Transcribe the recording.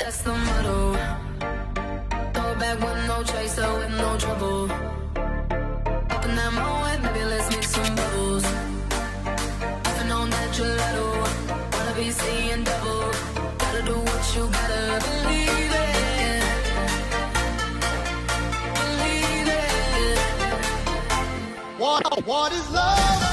That's the motto. Throw it back with no chaser, with no trouble. Open that moment, maybe let's make some bubbles. Puffing on that gelato, wanna be seeing double. Gotta do what you gotta believe it. Believe it. What is love?